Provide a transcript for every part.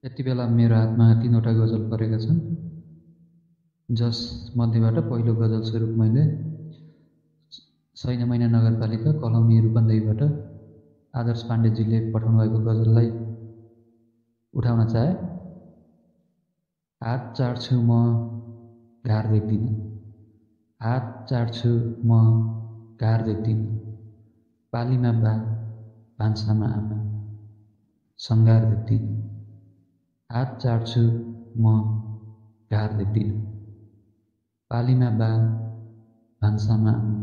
यति बेला मेरो हातमा 3वटा गजल परेका छन्, जस मध्येबाट पहिलो गजल स्वरूप मैले सैन्यमैना नगरपालिका कलौनी रूपन्देहीबाट आदर्श पाण्डेजीले पठाउनु भएको गजललाई उठाउन चाहे। हात चाड्छु म घार देख्दिन, हात चाड्छु म घार देख्दिन, पालीमा बा भान्सामा आमा, सङ्घार देख्दिन। हात चाड्छु म घार देख्दिन, पालीमा बा भान्सामा आमा,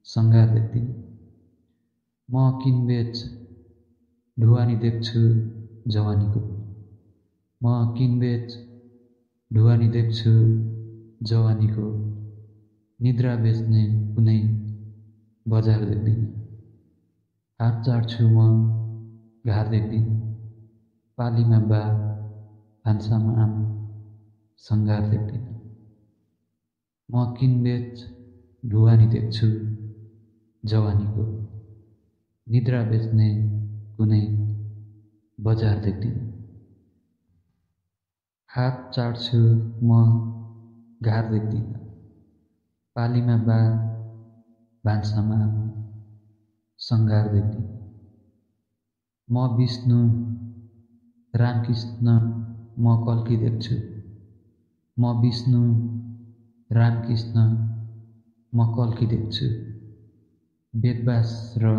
सङ्घार देख्दिन। म किनबेच ढुवानी देख्छु जवानीको, म किनबेच ढुवानी देख्छु जवानीको, निद्रा बेच्ने कुनै बजार देख्दिन। हात चाड्छु म घार देख्दिन, पालीमा बा भान्सामा आमा, सङ्घार देख्दिन। म किनबेच ढुवानी देख्छु जवानीको, निद्रा बेच्ने कुनै बजार देख्दिन। हात चाड्छु म घार देख्दिन, पालीमा बा भान्सामा आमा, सङ्घार देख्दिन। म विष्णु रामकृष्ण म कल्की देख्छु, म विष्णु रामकृष्ण म कल्की देख्छु, वेदव्यास र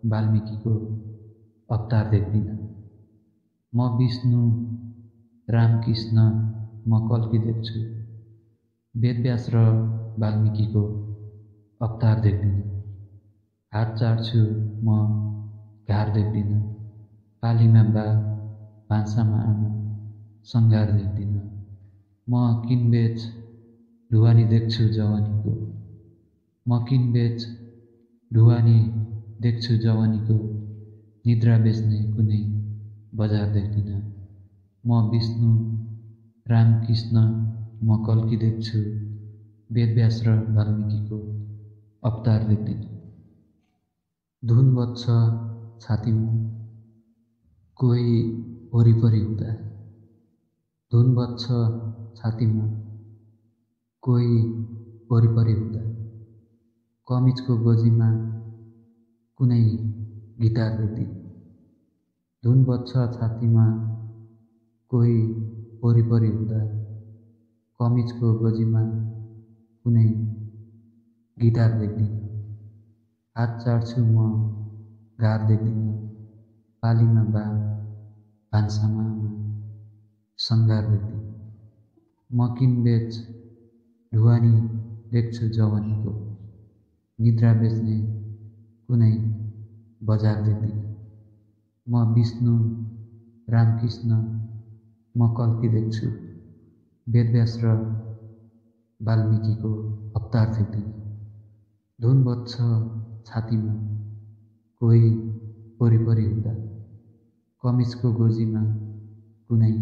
वाल्मीकिको अवतार देख्दिन। म विष्णु रामकृष्ण म कल्की देख्छु, वेदव्यास र वाल्मीकिको अवतार देख्दिन। हात चाड्छु म घार देख्दिन, पालीमा बा भान्सामा आमा, सङ्घार देख्दिन। म किनबेच ढुवानी देख्छु जवानीको, म किनबेच ढुवानी देख्छु जवानीको, निद्रा बेच्ने कुनै बजार देख्दिन। म विष्णु रामकृष्ण म कल्की देख्छु, वेदव्यास र वाल्मीकिको अवतार देख्दिन। धुन बज्छ छातीमा कोही वरिपरि हुँदा, धुन बज्छ छातीमा कोही वरिपरि हुँदा, कमिजको गोजीमा कुनै गिटार देख्दिन। धुन बज्छ छातीमा कोही वरिपरि हुँदा, कमिजको गोजीमा कुनै गिटार देख्दिन। हात चाड्छु म घार देख्दिन, पालीमा बा भान्सामा आमा, सङ्घार देख्दिन। म किनबेच ढुवानी देख्छु जवानीको, निद्रा बेच्ने कुनै बजार देख्दिन। म विष्णु रामकृष्ण म कल्की देख्छु, वेदव्यास र वाल्मीकिको अवतार देख्दिन। धुन बज्छ छातीमा कोही वरिपरि हुँदा, कमिजको गोजीमा कुनै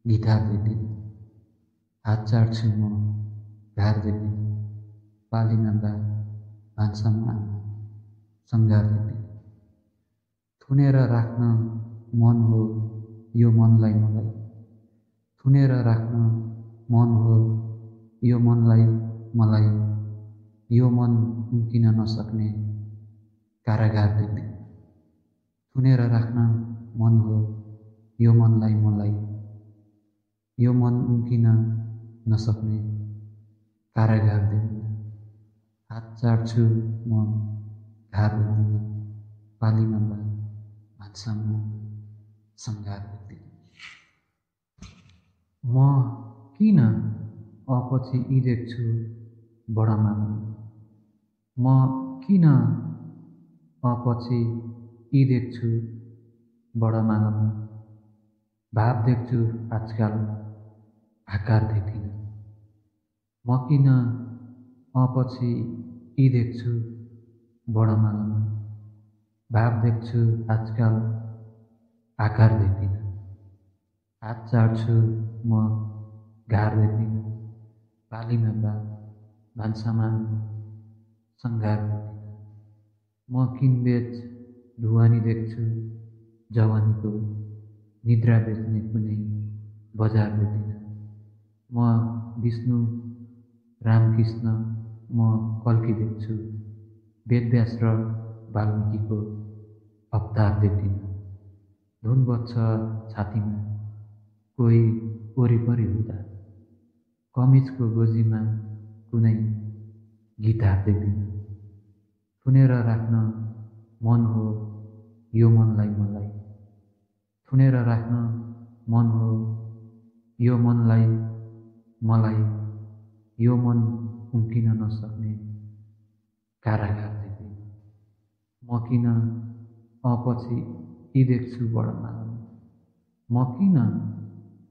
गिटार देख्दिन। हात चाड्छु म घार देख्दिन, पालीमा बा भान्सामा आमा, सङ्घार देख्दिन। थुनेर राख्न मन हो यो मनलाई मलाई, थुनेर राख्न मन हो यो मनलाई मलाई, यो मन उम्किन नसक्ने कारागार देख्दिन। थुनेर राख्न मन हो यो मनलाई मलाई, यो मन उम्किन नसक्ने कारागार देख्दिन। हात चाड्छु म घार देख्दिन, पालीमा बा भान्सामा सङ्घार देख्दिन। म किन अपछि यी देख्छु बडा मानव, म किन अपछि यी देख्छु बडा मानव, भाव देख्छु आजकाल आकार देख्दिन। म किन अपछि यी देख्छु बडा मानव, भाव देख्छु आजकाल आकार देख्दिन। हात चाड्छु म घार देख्दिन, पालीमा बा भान्सामा सङ्घार देख्दिन। म किनबेच ढुवानी देख्छु जवानीको, निद्रा बेच्ने कुनै बजार देख्दिनँ। म विष्णु रामकृष्ण म कल्की देख्छु, वेदव्यास र वाल्मीकिको अवतार देख्दिनँ। धुन बज्छ छातीमा कोही वरिपरि हुँदा, कमिजको गोजीमा कुनै गिटार देख्दिनँ। थुनेर राख्न मन हो यो मनलाई मलाई, थुनेर राख्न मन हो यो मनलाई मलाई, यो मन उम्किन नसक्ने कारागार देख्दिनँ। म किन अपछि यी देख्छु बडमालामा, म किन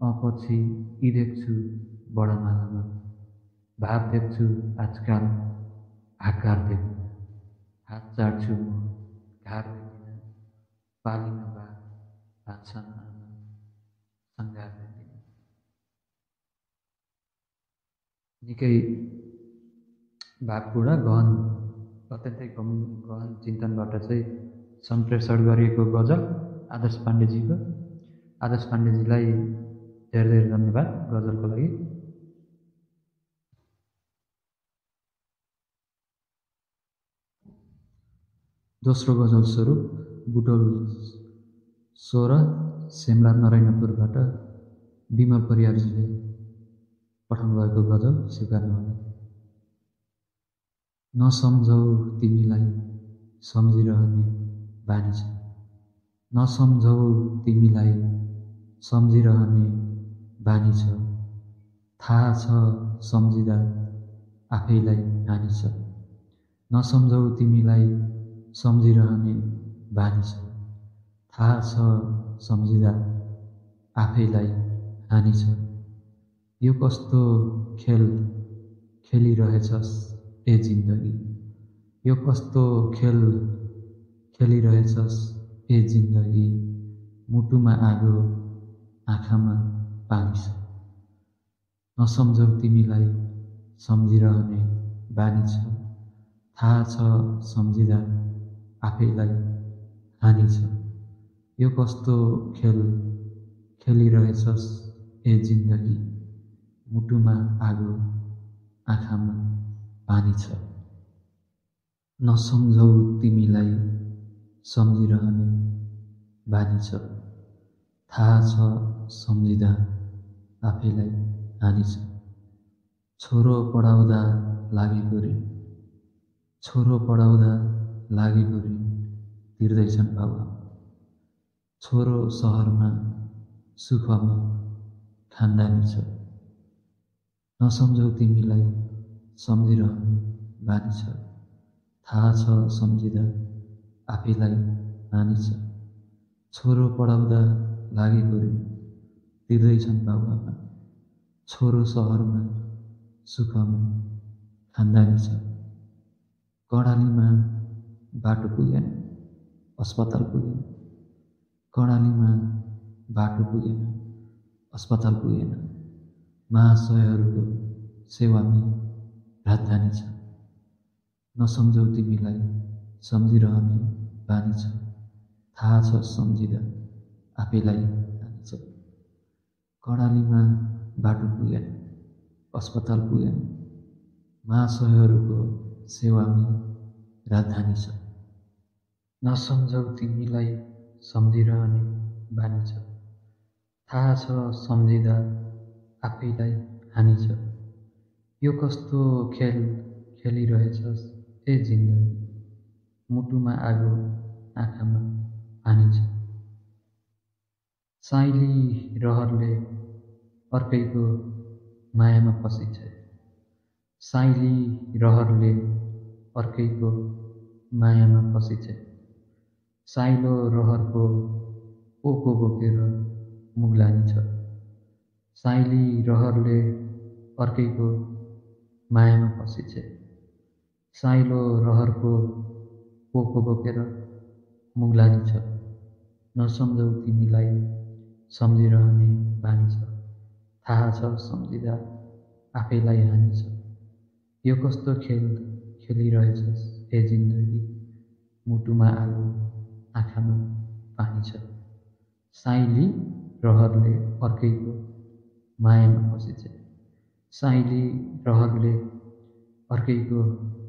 अपछि यी देख्छु बडमालामा। भाव देख्छु आजकाल आकार देख्दिनँ, हात चाड्छु म घार देख्दिनँ। पालिन बा भान्सन आमा सङ्घार देख्दिनँ। निकै भावपूर्ण गहन, अत्यन्तै गहन चिन्तनबाट चाहिँ सम्प्रेषण गरिएको गजल आदर्श पाण्डेजीको। आदर्श पाण्डेजीलाई धेरै धेरै धन्यवाद गजलको लागि। दोस्रो गजल स्वरूप बुटोल 16 सेमला नारायणपुरबाट विमल परियारजीले पठाउनु भएको गजल स्वीकार्नुहोला। नसम्झौ तिमीलाई सम्झिरहने बानी छ, नसम्झौ तिमीलाई सम्झिरहने बानी छ। थाहा छ सम्झिँदा आफैलाई हानि छ, नसम्झौ तिमीलाई सम्झिरहने बानी छ। थाहा छ सम्झिँदा आफैलाई हानि छ। यो कस्तो खेल खेलिरहेछस् ए जिन्दगी, यो कस्तो खेल खेलिरहेछस् ए जिन्दगी। मुटुमा आगो आँखामा पानी छ, नसम्झौ तिमीलाई सम्झिरहने बानी छ। थाहा छ सम्झिँदा आफैलाई हानि छ। यो कस्तो खेल खेलिरहेछस् ए जिन्दगी। मुटुमा आगो आँखामा पानी छ, नसम्झौ तिमीलाई सम्झिरहने बानी छ। थाहा छ सम्झिँदा आफैलाई हानि छ। छोरो पढाउँदा लागेको ऋण, छोरो पढाउँदा लागेको ऋण तिर्दैछन् बाबुआमा। छोरो सहरमा सुखमा खानदानी छ, नसम्झौ तिमीलाई सम्झिरहने बानी छ। थाहा छ सम्झिँदा आफैलाई हानि छ। छोरो पढाउँदा लागेको ऋण तिर्दैछन् बाबुआमा। छोरो सहरमा सुखमा खानदानी छ। कर्णालीमा बाटो पुगेन, अस्पताल पुगेन। कर्णालीमा बाटो पुगेन, अस्पताल पुगेन। महाशयहरूको सेवामै राजधानी छ, नसम्झौ तिमीलाई सम्झिरहने बानी छ। थाहा छ सम्झिँदा आफैलाई हानि छ। कर्णालीमा बाटो पुगेन, अस्पताल पुगेन। महाशयहरूको सेवामै राजधानी छ, नसम्झौ तिमीलाई सम्झिरहने बानी छ। थाहा छ सम्झिँदा आफैलाई हानि छ। यो कस्तो खेल खेलिरहेछस् ए जिन्दगी। मुटुमा आगो आँखामा पानी छ। साइली रहरले अर्कैको मायामा फसिन्छ। साइली रहरले अर्कैको मायामा फसिन्छ। साइलो रहरको पोको बोकेर मुग्लानी छ। साइली रहरले अर्कैको मायामा फसिन्छ। साइलो रहरको पोको बोकेर मुग्लानी छ, नसम्झौ तिमीलाई सम्झिरहने बानी छ। थाहा छ सम्झिँदा आफैलाई हानि छ। यो कस्तो खेल खेलिरहेछस् ए जिन्दगी। मुटुमा आगो आँखामा पानी छ। साइली रहरले अर्कैको मायामा फसेछे। साइली रहरले अर्कैको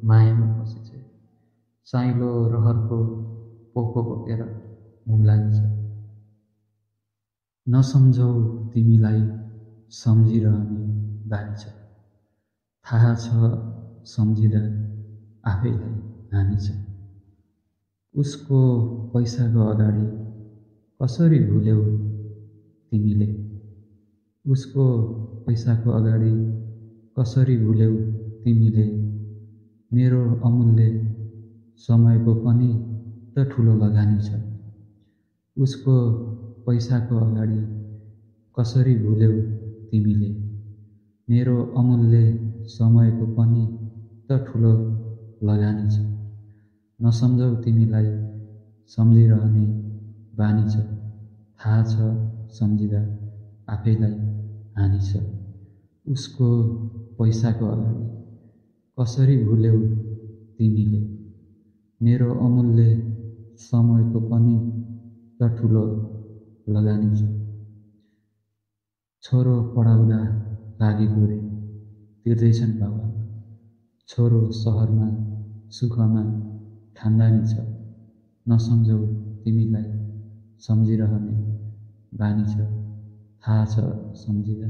मायामा फसेछे। साइलो रहरको पोको बोकेर मुम्लान्छ। नसम्झौ तिमीलाई सम्झिरहने बानी छ। थाहा छ सम्झिँदा आफैलाई हानि छ। उसको पैसाको अगाडि कसरी भुल्यौ तिमीले? उसको पैसाको अगाडि कसरी भुल्यौ तिमीले? मेरो अमूल्य समयको पनि त ठुलो लगानी छ। उसको पैसाको अगाडि कसरी भुल्यौ तिमीले? मेरो अमूल्य समयको पनि त ठुलो लगानी छ। नसम्झौ तिमीलाई सम्झिरहने बानी छ। थाहा छ सम्झिँदा आफैलाई हानि छ। उसको पैसाको अगाडि कसरी भुल्यौ तिमीले? मेरो अमूल्य समयको पनि त ठुलो लगानी छ। छोरो पढाउँदा लागेको रे तिर्दैछन् बाबुआमा। छोरो सहरमा सुखमा खानदानी छ। नसम्झौ तिमीलाई सम्झिरहने बानी छ। थाहा छ सम्झिँदा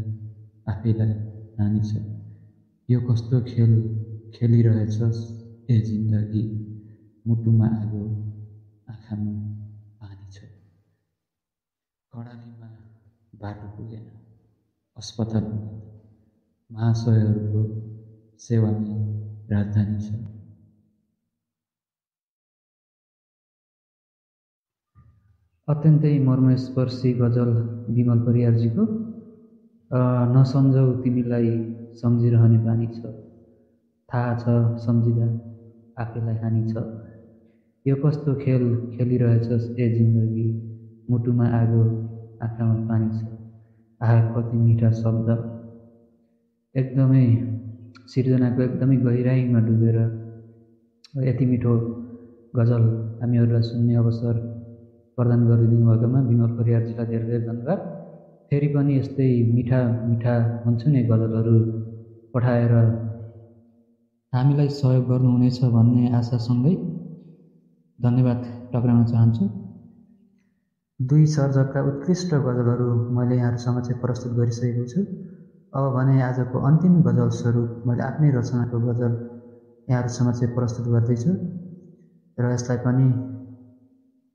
आफैलाई हानि छ। यो कस्तो खेल खेलिरहेछस् ए जिन्दगी? मुटुमा आगो आँखामा पानी छ। कर्णालीमा बाटो पुगेन, अस्पताल पुगेन। महाशयहरूको सेवामै राजधानी छ। अत्यन्तै मर्मस्पर्शी गजल विमल परियारजीको। नसम्झौ तिमीलाई सम्झिरहने बानी छ। थाहा छ सम्झिँदा आफैलाई हानि छ। यो कस्तो खेल खेलिरहेछस् ए जिन्दगी? मुटुमा आगो आँखामा पानी छ। आहा कति मिठा शब्द। एकदमै सिर्जनाको एकदमै गहिराइमा डुबेर यति मिठो गजल हामीहरूलाई सुन्ने अवसर प्रदान गरिदिनु भएकोमा विमल परियारजीलाई धेरै धेरै धन्यवाद। फेरि पनि यस्तै मिठा मिठा मनछुने गजलहरू पठाएर हामीलाई सहयोग गर्नुहुनेछ भन्ने आशासँगै धन्यवाद टक्राउन चाहन्छु। दुई सर्जकका उत्कृष्ट गजलहरू मैले यहाँहरूसँग चाहिँ प्रस्तुत गरिसकेको छु। अब भने आजको अन्तिम गजल स्वरूप मैले आफ्नै रचनाको गजल यहाँहरूसँग चाहिँ प्रस्तुत गर्दैछु र यसलाई पनि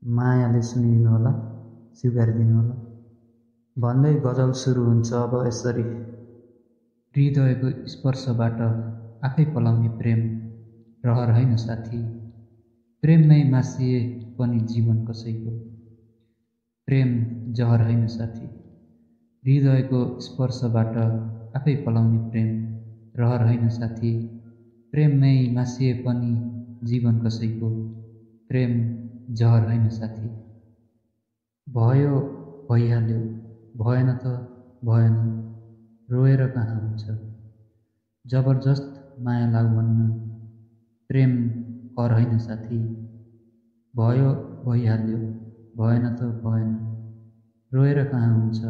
मायाले सुनिदिनु होला, स्वीकारिदिनु होला। भन्दै गजल सुरु हुन्छ अब यसरी। हृदयको स्पर्शबाट आफै पलाउने प्रेम रहर होइन साथी। प्रेममै मासिए पनि जीवन कसैको, प्रेम जहर होइन साथी। हृदयको स्पर्शबाट आफै पलाउने प्रेम रहर होइन साथी। प्रेममै मासिए पनि जीवन कसैको, प्रेम जहर होइन साथी। भयो भइहाल्यो, भएन त भएन, रोएर कहाँ हुन्छ। जबरजस्त माया लाग्भन्न, प्रेम कर होइन साथी। भयो भइहाल्यो, भएन त भएन, रोएर कहाँ हुन्छ।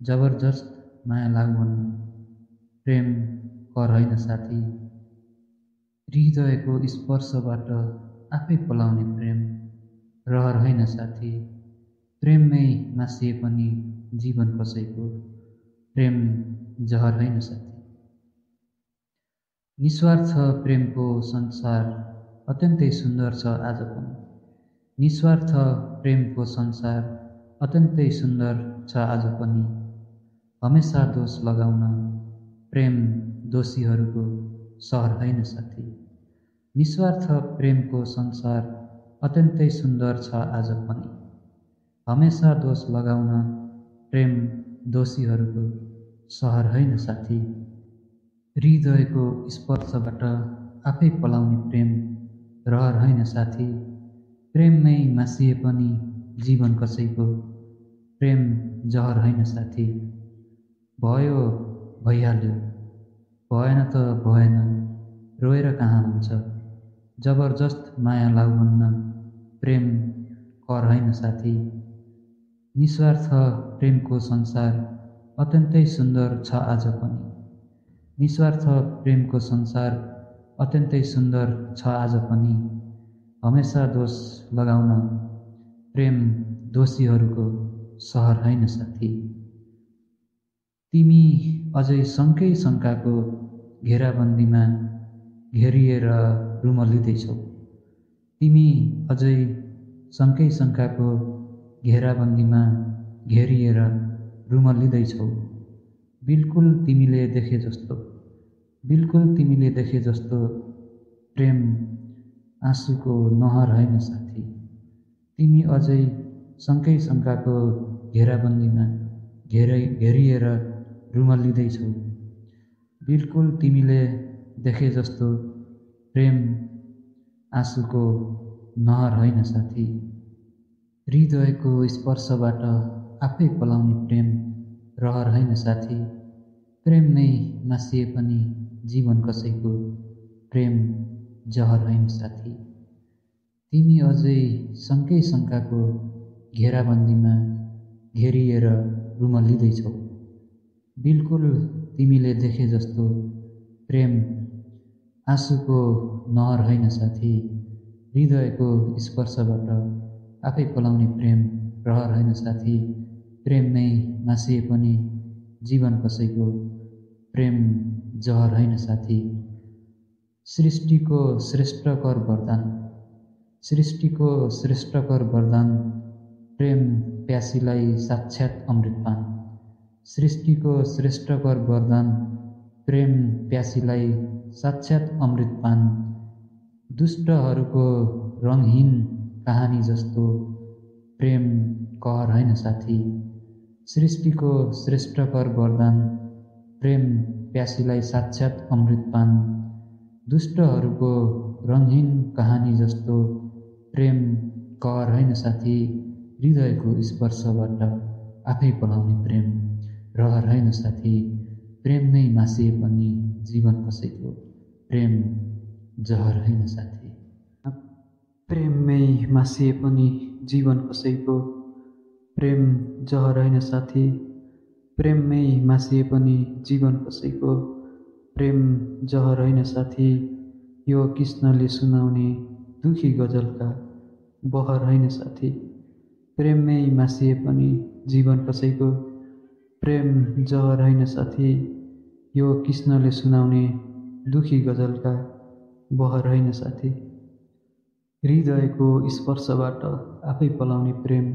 जबरजस्त माया लाग्भन्न, प्रेम कर होइन साथी। हृदयको स्पर्शबाट आफै पलाउने प्रेम रहर होइन साथी। प्रेममै मासिए पनि जीवन कसैको, प्रेम जहर होइन साथी। निस्वार्थ प्रेमको संसार अत्यन्तै सुन्दर छ आज पनि। निस्वार्थ प्रेमको संसार अत्यन्तै सुन्दर छ आज पनि। हमेसा दोष लगाउन प्रेम दोषीहरूको सहर होइन साथी। निस्वार्थ प्रेमको संसार अत्यन्तै सुन्दर छ आज पनि। हमेसा दोष लगाउन प्रेम दोषीहरूको सहर होइन साथी। हृदयको स्पर्शबाट आफै पलाउने प्रेम रहर होइन साथी। प्रेममै मासिए पनि जीवन कसैको, प्रेम जहर होइन साथी। भयो भइहाल्यो, भएन त भएन, रोएर कहाँ हुन्छ। जबरजस्त माया लाग्भन्न, प्रेम कर होइन साथी। निस्वार्थ प्रेमको संसार अत्यन्तै सुन्दर छ आज पनि। निस्वार्थ प्रेमको संसार अत्यन्तै सुन्दर छ आज पनि। हमेसा दोष लगाउन प्रेम दोषीहरूको सहर होइन साथी। तिमी अझै शङ्कै शङ्काको घेराबन्दीमा घेरिएर रुमल्लिँदैछौ। तिमी अझै शङ्कै शङ्काको घेराबन्दीमा घेरिएर रुमल्लिँदैछौ। बिल्कुल तिमीले देखे जस्तो प्रेम आँसुको नहर होइन साथी। तिमी अझै शङ्कै शङ्काको घेराबन्दीमा घेरिएर रुमल्लिँदैछौ। बिल्कुल तिमीले देखे जस्तो प्रेम आँसुको नहर होइन साथी। हृदयको स्पर्शबाट आफै पलाउने प्रेम रहर होइन साथी। प्रेममै मासिए पनि जीवन कसैको प्रेम जहर होइन साथी। तिमी अझै शङ्कै शङ्काको घेराबन्दीमा घेरिएर रुमल्लिँदैछौ। बिल्कुल तिमीले देखे जस्तो प्रेम आँसुको नहर होइन साथी। हृदयको स्पर्शबाट आफै पलाउने प्रेम रहर होइन साथी। प्रेममै मासिए पनि जीवन कसैको प्रेम जहर होइन साथी। सृष्टिको श्रेष्ठकर वरदान प्रेम प्यासीलाई साक्षात् अमृतपान। सृष्टिको श्रेष्ठकर वरदान प्रेम प्यासीलाई साक्षात् अमृतपान। दुष्टहरूको रङहीन कहानी जस्तो प्रेम कहर होइन साथी। सृष्टिको श्रेष्ठकर वरदान प्रेम प्यासीलाई साक्षात् अमृतपान। दुष्टहरूको रङहीन कहानी जस्तो प्रेम कहर होइन साथी। हृदयको स्पर्शबाट आफै पलाउने प्रेम रहर होइन साथी। प्रेममै मासिए पनि जीवन कसैको प्रेम जहर होइन साथी। प्रेममै मासिए पनि जीवन कसैको प्रेम जहर होइन साथी। प्रेममै मासिए पनि जीवन कसैको प्रेम जहर होइन साथी। यो कृष्णले सुनाउने दुखी गजलका बहर होइन साथी। प्रेममै मासिए पनि जीवन कसैको प्रेम जहर होइन साथी। यो कृष्णले सुनाउने दुखी गजलका बहर होइन साथी। हृदयको स्पर्शबाट आफै पलाउने प्रेम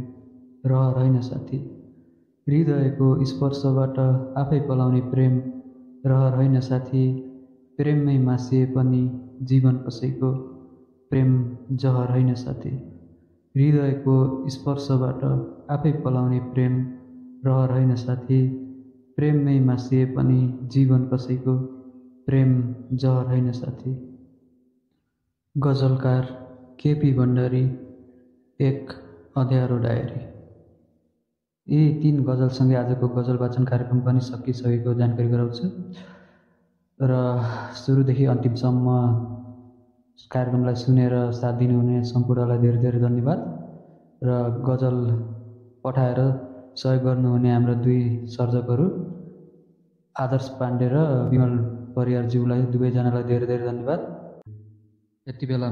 रहर होइन साथी। हृदयको स्पर्शबाट आफै पलाउने प्रेम रहर होइन साथी। प्रेममै मासिए पनि जीवन कसैको प्रेम जहर होइन साथी। हृदयको स्पर्शबाट आफै पलाउने प्रेम रहर होइन साथी। प्रेममै मासिए पनि जीवन कसैको प्रेम जहर होइन साथी। गजलकार केपी भण्डारी, एक अँध्यारो डायरी। यी 3 गजलसँगै आजको गजल वाचन कार्यक्रम पनि सकिसकेको जानकारी गराउँछु र सुरुदेखि अन्तिमसम्म कार्यक्रमलाई सुनेर साथ दिनुहुने सम्पूर्णलाई धेरै धेरै धन्यवाद। र गजल पठाएर सहयोग गर्नुहुने हाम्रा 2 सर्जकहरू आदर्श पाण्डे र विमल परियारज्यूलाई दुवैजनालाई धेरै धेरै धन्यवाद। यति बेला